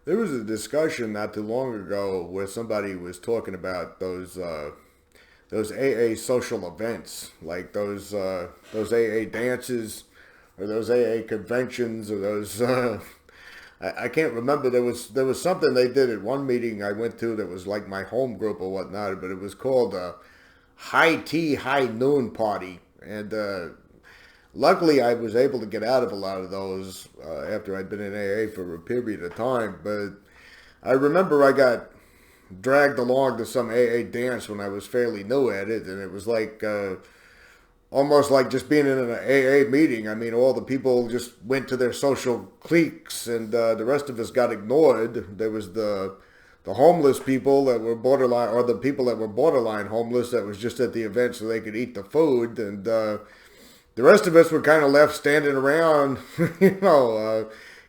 There was a discussion not too long ago where somebody was talking about those AA social events, like those AA dances, or those AA conventions, or those. I can't remember. There was something they did at one meeting I went to that was like my home group or whatnot, but it was called High Tea High Noon Party, and luckily, I was able to get out of a lot of those after I'd been in AA for a period of time. But I remember I got dragged along to some AA dance when I was fairly new at it, and it was like almost like just being in an AA meeting. I mean, all the people just went to their social cliques, and the rest of us got ignored. There was the homeless people that were borderline, or the people that were borderline homeless that was just at the event so they could eat the food, and the rest of us were kind of left standing around,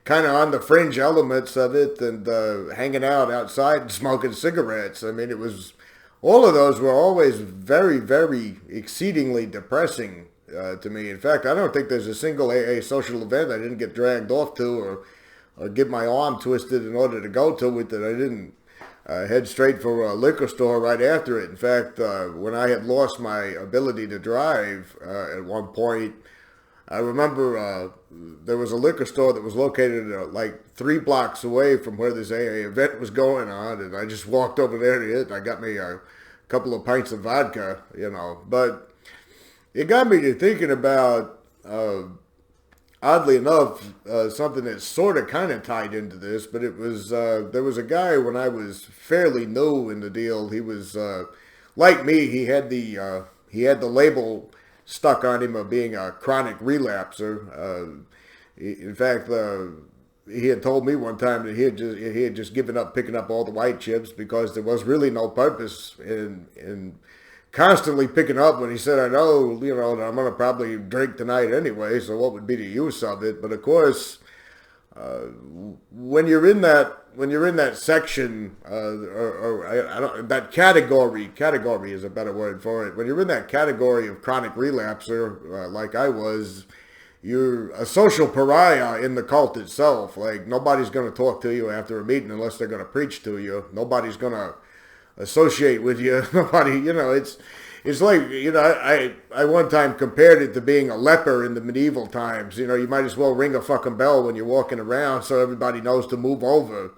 kind of on the fringe elements of it and hanging out outside and smoking cigarettes. I mean, all of those were always very, very exceedingly depressing to me. In fact, I don't think there's a single AA social event I didn't get dragged off to or get my arm twisted in order to go to it that I didn't head straight for a liquor store right after it. In fact, when I had lost my ability to drive at one point, I remember there was a liquor store that was located like 3 blocks away from where this AA event was going on, and I just walked over there to it. I got me a couple of pints of vodka, But it got me to thinking about, oddly enough, something that's sort of kind of tied into this, but it was there was a guy when I was fairly new in the deal. He was like me. He had the label stuck on him of being a chronic relapser. In fact, he had told me one time that he had just given up picking up all the white chips because there was really no purpose in constantly picking up when he said, I know, that I'm going to probably drink tonight anyway, so what would be the use of it? But of course, when you're in that section, I don't, that category is a better word for it. When you're in that category of chronic relapser, like I was, you're a social pariah in the cult itself. Like, nobody's going to talk to you after a meeting unless they're going to preach to you. Nobody's going to associate with you. Nobody, it's like, I one time compared it to being a leper in the medieval times. You might as well ring a fucking bell when you're walking around so everybody knows to move over.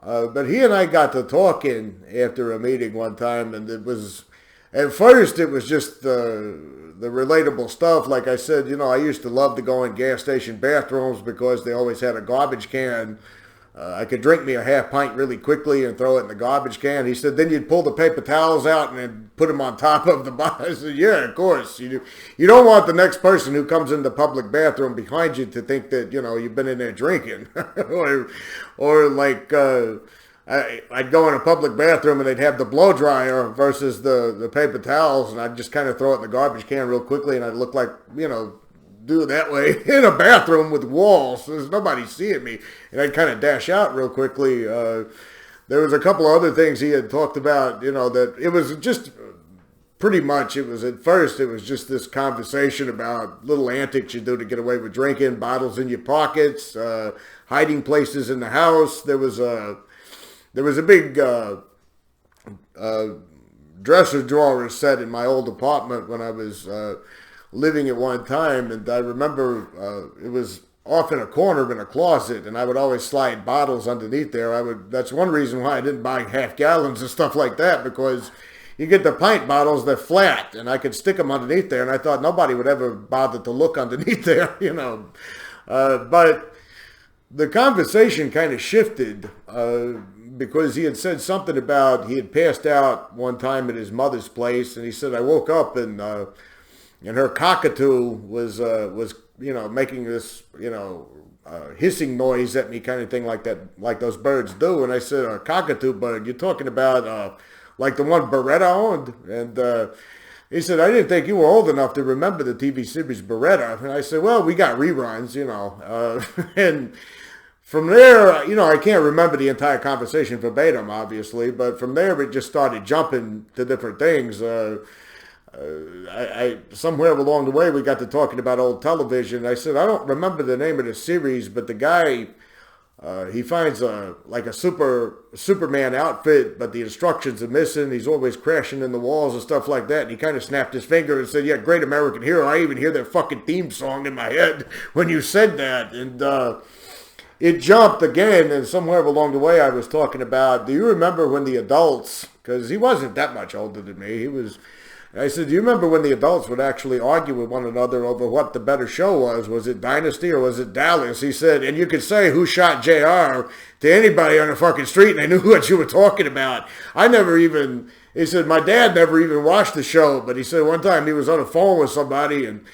But he and I got to talking after a meeting one time, and at first it was just the relatable stuff. Like I said, I used to love to go in gas station bathrooms because they always had a garbage can. I could drink me a half pint really quickly and throw it in the garbage can. He said, then you'd pull the paper towels out and then put them on top of the bar. I said, yeah, of course. You don't want the next person who comes in the public bathroom behind you to think that, you've been in there drinking. or like, I'd go in a public bathroom and they'd have the blow dryer versus the paper towels, and I'd just kind of throw it in the garbage can real quickly, and I'd look like, do it that way in a bathroom with walls. So there's nobody seeing me, and I'd kind of dash out real quickly. There was a couple of other things he had talked about, that it was just pretty much, at first, it was just this conversation about little antics you do to get away with drinking, bottles in your pockets, hiding places in the house. There was a big dresser drawer set in my old apartment when I was living at one time, and I remember it was off in a corner in a closet, and I would always slide bottles underneath there. That's one reason why I didn't buy half gallons and stuff like that, because you get the pint bottles, they're flat, and I could stick them underneath there, and I thought nobody would ever bother to look underneath there, But the conversation kind of shifted because he had said something about he had passed out one time at his mother's place, and he said, I woke up and her cockatoo was making this hissing noise at me, kind of thing, like that, like those birds do. And I said, a cockatoo bird? You're talking about like the one Beretta owned? And he said, I didn't think you were old enough to remember the TV series Beretta. And I said, well, we got reruns, and from there, I can't remember the entire conversation verbatim, obviously, but from there it just started jumping to different things. I somewhere along the way we got to talking about old television. I said, I don't remember the name of the series, but the guy He finds like a Superman outfit, but the instructions are missing. He's always crashing in the walls and stuff like that. And he kind of snapped his finger and said, "Yeah, great American hero. I even hear that fucking theme song in my head when you said that." And it jumped again, and somewhere along the way I was talking about, do you remember when the adults, because he wasn't that much older than me, I said, do you remember when the adults would actually argue with one another over what the better show was? Was it Dynasty or was it Dallas? He said, and you could say who shot JR to anybody on the fucking street and they knew what you were talking about. He said, my dad never even watched the show, but he said one time he was on the phone with somebody and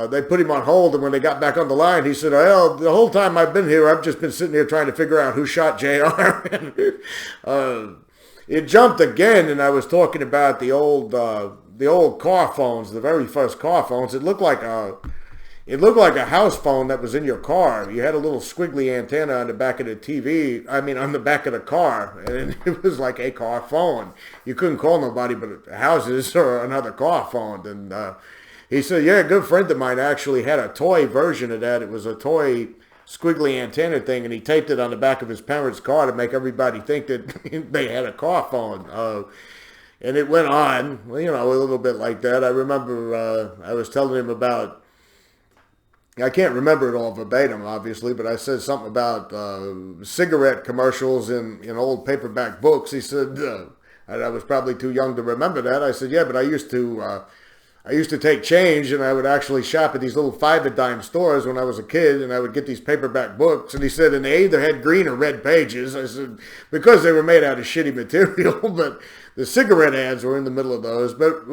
they put him on hold, and when they got back on the line, he said, well, the whole time I've been here, I've just been sitting here trying to figure out who shot JR. It jumped again, and I was talking about the old car phones, the very first car phones. It looked like a house phone that was in your car. You had a little squiggly antenna on the back of the TV, on the back of the car, and it was like a car phone. You couldn't call nobody but houses or another car phone, and he said, yeah, a good friend of mine actually had a toy version of that. It was a toy squiggly antenna thing, and he taped it on the back of his parents' car to make everybody think that they had a car phone. And it went on, a little bit like that. I remember I was telling him about, I can't remember it all verbatim, obviously, but I said something about cigarette commercials in old paperback books. He said, and I was probably too young to remember that. I said, yeah, but I used to take change, and I would actually shop at these little 5-a-dime stores when I was a kid, and I would get these paperback books. And he said, and they either had green or red pages. I said, because they were made out of shitty material, but the cigarette ads were in the middle of those. But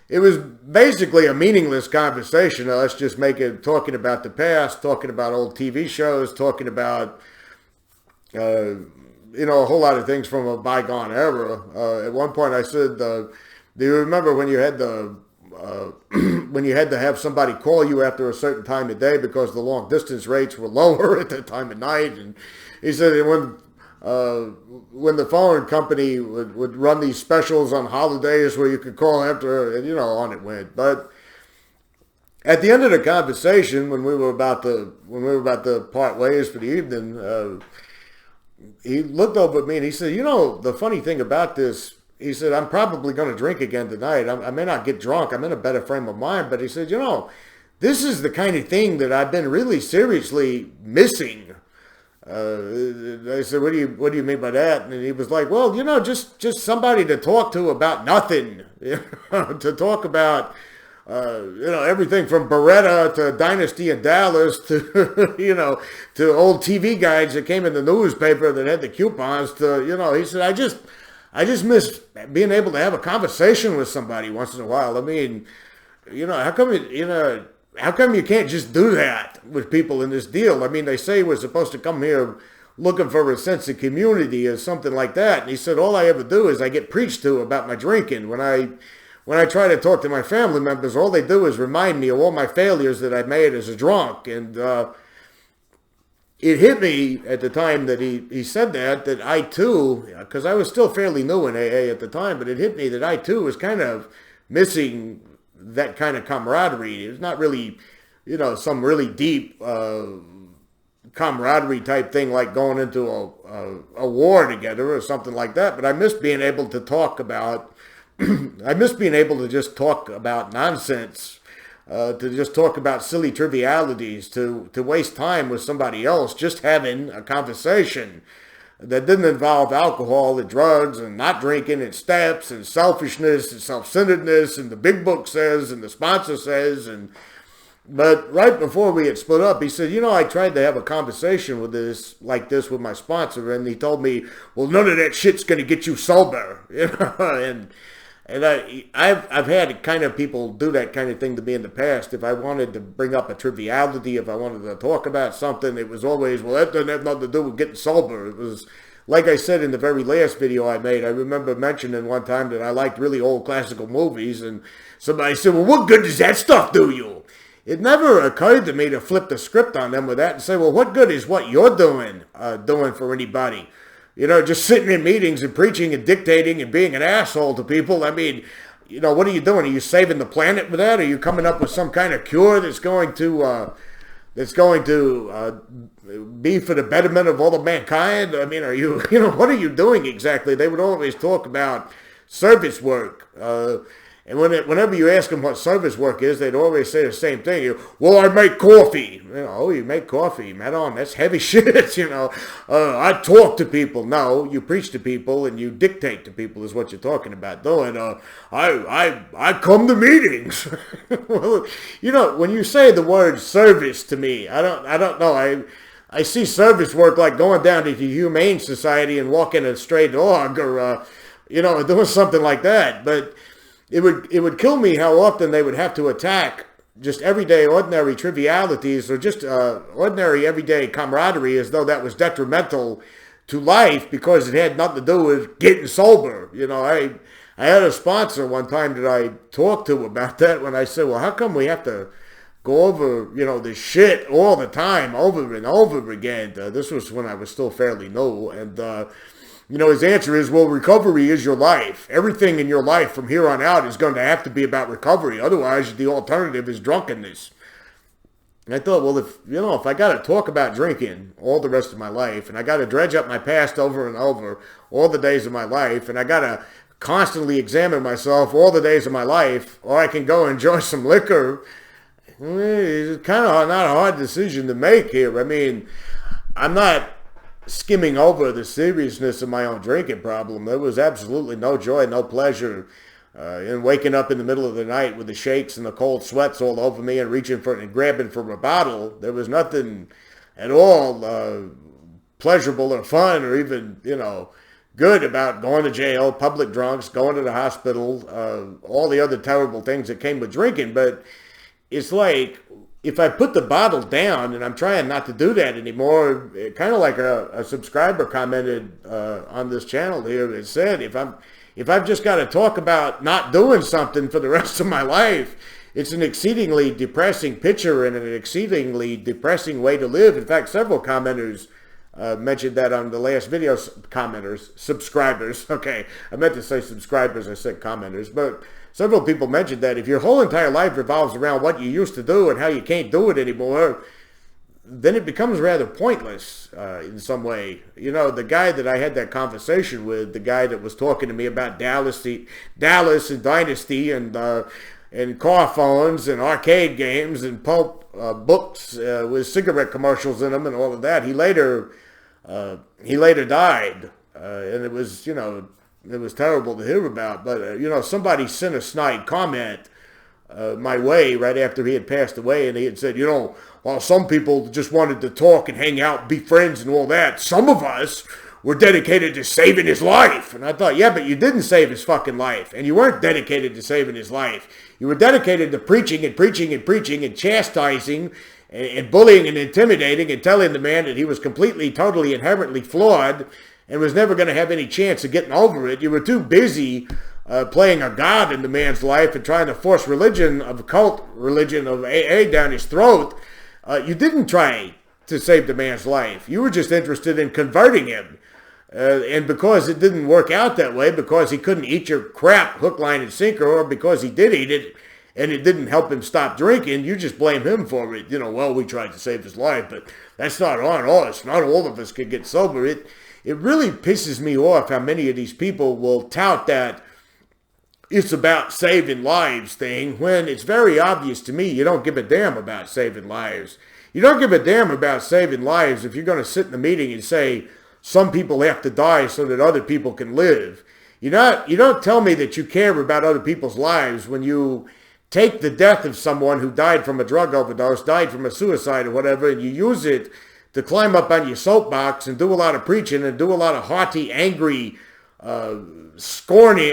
it was basically a meaningless conversation. Let's just make it talking about the past, talking about old TV shows, talking about, a whole lot of things from a bygone era. At one point I said, do you remember when you had when you had to have somebody call you after a certain time of day because the long distance rates were lower at that time of night? And he said when the phone company would run these specials on holidays where you could call after, and on it went. But at the end of the conversation, when we were about to part ways for the evening, he looked over at me and he said, the funny thing about this. He said, I'm probably going to drink again tonight. I may not get drunk. I'm in a better frame of mind. But he said, this is the kind of thing that I've been really seriously missing. I said, what do you mean by that? And he was like, well, just somebody to talk to about nothing. To talk about, everything from Beretta to Dynasty and Dallas to, to old TV guides that came in the newspaper that had the coupons to, he said, I just miss being able to have a conversation with somebody once in a while. How come you can't just do that with people in this deal? They say we're supposed to come here looking for a sense of community or something like that. And he said, all I ever do is I get preached to about my drinking. When I try to talk to my family members, all they do is remind me of all my failures that I made as a drunk. And it hit me at the time that he said that I too, because I was still fairly new in AA at the time, but it hit me that I too was kind of missing that kind of camaraderie. It was not really, some really deep camaraderie type thing like going into a war together or something like that, but I miss being able to talk about, I miss being able to just talk about nonsense. To just talk about silly trivialities, to waste time with somebody else, just having a conversation that didn't involve alcohol and drugs and not drinking and steps and selfishness and self-centeredness and the big book says and the sponsor says. But right before we had split up, he said, I tried to have a conversation like this with my sponsor, and he told me, well, none of that shit's going to get you sober, And I've had kind of people do that kind of thing to me in the past. If I wanted to bring up a triviality, if I wanted to talk about something, it was always, well, that doesn't have nothing to do with getting sober. It was, like I said in the very last video I made, I remember mentioning one time that I liked really old classical movies, and somebody said, well, what good does that stuff do you? It never occurred to me to flip the script on them with that and say, well, what good is what you're doing for anybody? Just sitting in meetings and preaching and dictating and being an asshole to people. What are you doing? Are you saving the planet with that? Are you coming up with some kind of cure that's going to be for the betterment of all of mankind? I mean, are you, what are you doing exactly? They would always talk about service work. And whenever you ask them what service work is, they'd always say the same thing. Well, I make coffee. Oh, you make coffee. Madam, that's heavy shit, I talk to people. No, you preach to people and you dictate to people is what you're talking about doing. I come to meetings. Well, when you say the word service to me, I don't know. I see service work like going down to the Humane Society and walking a stray dog or, doing something like that. But it would kill me how often they would have to attack just everyday ordinary trivialities or just ordinary everyday camaraderie as though that was detrimental to life because it had nothing to do with getting sober. I had a sponsor one time that I talked to about that when I said, well, how come we have to go over, this shit all the time, over and over again? This was when I was still fairly new, and his answer is, well, recovery is your life. Everything in your life from here on out is going to have to be about recovery. Otherwise, the alternative is drunkenness. And I thought, well, if I got to talk about drinking all the rest of my life, and I got to dredge up my past over and over all the days of my life, and I got to constantly examine myself all the days of my life, or I can go enjoy some liquor, it's kind of not a hard decision to make here. I mean, I'm not skimming over the seriousness of my own drinking problem. There was absolutely no joy, no pleasure in waking up in the middle of the night with the shakes and the cold sweats all over me and reaching for and grabbing for a bottle. There was nothing at all pleasurable or fun or even, good about going to jail, public drunks, going to the hospital, all the other terrible things that came with drinking. But it's like, if I put the bottle down, and I'm trying not to do that anymore, kind of like a subscriber commented on this channel here, it said, if I've just got to talk about not doing something for the rest of my life, it's an exceedingly depressing picture and an exceedingly depressing way to live. In fact, several commenters mentioned that on the last video. Subscribers. Okay, I meant to say subscribers, I said commenters, but several people mentioned that if your whole entire life revolves around what you used to do and how you can't do it anymore, then it becomes rather pointless in some way. The guy that I had that conversation with, the guy that was talking to me about Dallas and Dynasty and car phones and arcade games and pulp books with cigarette commercials in them and all of that, he later died, and it was, it was terrible to hear about. But, somebody sent a snide comment my way right after he had passed away, and he had said, while some people just wanted to talk and hang out, be friends and all that, some of us were dedicated to saving his life. And I thought, yeah, but you didn't save his fucking life, and you weren't dedicated to saving his life. You were dedicated to preaching and preaching and preaching and chastising and bullying and intimidating and telling the man that he was completely, totally, inherently flawed and was never going to have any chance of getting over it. You were too busy playing a god in the man's life and trying to force cult religion of AA down his throat. You didn't try to save the man's life. You were just interested in converting him. And because it didn't work out that way, because he couldn't eat your crap hook, line, and sinker, or because he did eat it and it didn't help him stop drinking, you just blame him for it. Well, we tried to save his life, but that's not on us. Not all of us could get sober. It really pisses me off how many of these people will tout that it's about saving lives thing when it's very obvious to me you don't give a damn about saving lives. You don't give a damn about saving lives if you're going to sit in a meeting and say some people have to die so that other people can live. You don't tell me that you care about other people's lives when you take the death of someone who died from a drug overdose, died from a suicide or whatever, and you use it to climb up on your soapbox and do a lot of preaching and do a lot of haughty, angry, scolding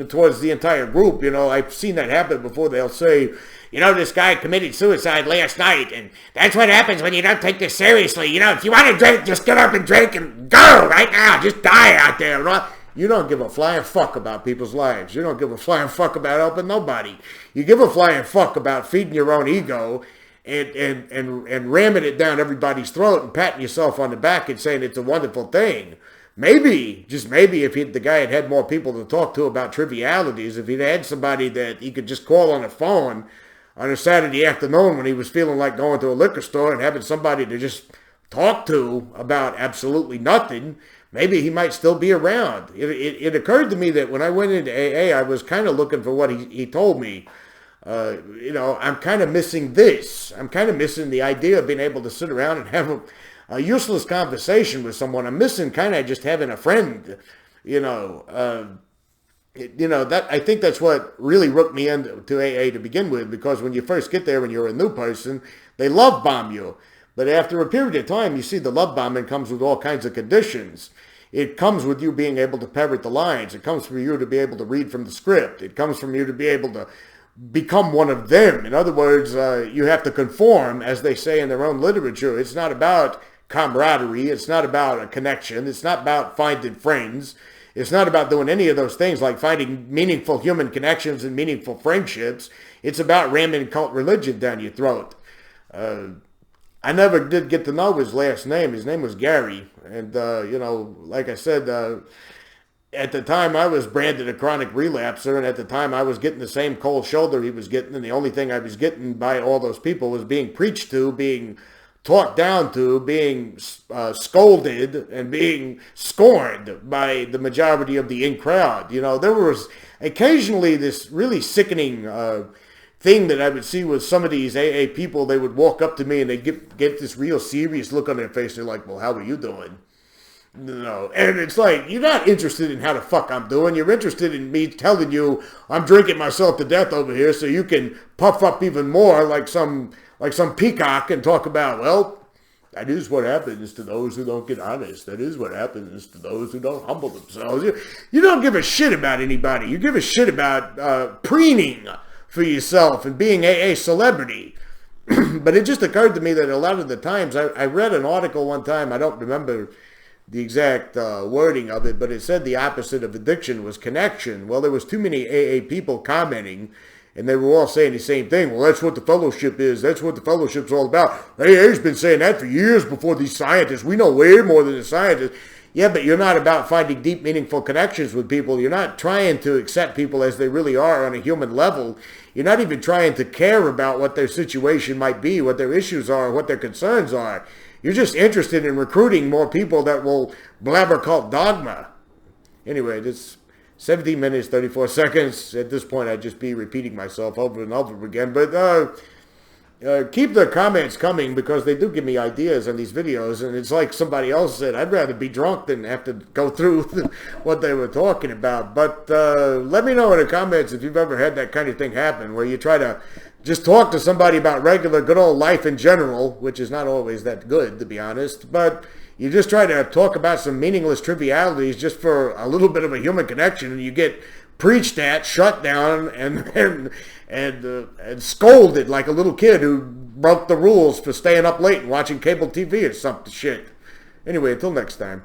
towards the entire group. I've seen that happen before. They'll say, this guy committed suicide last night, and that's what happens when you don't take this seriously. If you want to drink, just get up and drink and go right now. Just die out there. You don't give a flying fuck about people's lives. You don't give a flying fuck about helping nobody. You give a flying fuck about feeding your own ego and ramming it down everybody's throat and patting yourself on the back and saying it's a wonderful thing. Maybe, just maybe, if the guy had more people to talk to about trivialities, if he'd had somebody that he could just call on the phone on a Saturday afternoon when he was feeling like going to a liquor store and having somebody to just talk to about absolutely nothing, maybe he might still be around. It occurred to me that when I went into AA, I was kind of looking for what he told me. I'm kind of missing this. I'm kind of missing the idea of being able to sit around and have a useless conversation with someone. I'm missing kind of just having a friend, that I think that's what really rooked me into AA to begin with, because when you first get there, when you're a new person, they love bomb you. But after a period of time, you see the love bombing comes with all kinds of conditions. It comes with you being able to parrot the lines. It comes from you to be able to read from the script. It comes from you to be able to become one of them. In other words, you have to conform, as they say in their own literature. It's not about camaraderie. It's not about a connection. It's not about finding friends. It's not about doing any of those things like finding meaningful human connections and meaningful friendships. It's about ramming cult religion down your throat. I never did get to know his last name. His name was Gary. And, like I said, at the time I was branded a chronic relapser, and at the time I was getting the same cold shoulder he was getting, and the only thing I was getting by all those people was being preached to, being talked down to, being scolded, and being scorned by the majority of the in crowd. There was occasionally this really sickening thing that I would see with some of these AA people. They would walk up to me and they'd get this real serious look on their face. They're like, well, how are you doing? And it's like, you're not interested in how the fuck I'm doing. You're interested in me telling you I'm drinking myself to death over here so you can puff up even more like some peacock and talk about, well, that is what happens to those who don't get honest. That is what happens to those who don't humble themselves. You don't give a shit about anybody. You give a shit about preening for yourself and being a celebrity. But it just occurred to me that a lot of the times, I read an article one time, I don't remember the exact wording of it, but it said the opposite of addiction was connection. Well, there was too many AA people commenting, and they were all saying the same thing. Well, that's what the fellowship is. That's what the fellowship's all about. AA's been saying that for years before these scientists. We know way more than the scientists. Yeah, but you're not about finding deep, meaningful connections with people. You're not trying to accept people as they really are on a human level. You're not even trying to care about what their situation might be, what their issues are, what their concerns are. You're just interested in recruiting more people that will blabber cult dogma. Anyway, this 17 minutes, 34 seconds. At this point, I'd just be repeating myself over and over again. But keep the comments coming, because they do give me ideas on these videos. And it's like somebody else said, I'd rather be drunk than have to go through what they were talking about. But let me know in the comments if you've ever had that kind of thing happen, where you try to just talk to somebody about regular good old life in general, which is not always that good, to be honest. But you just try to talk about some meaningless trivialities just for a little bit of a human connection, and you get preached at, shut down, and scolded like a little kid who broke the rules for staying up late and watching cable TV or some shit. Anyway, until next time.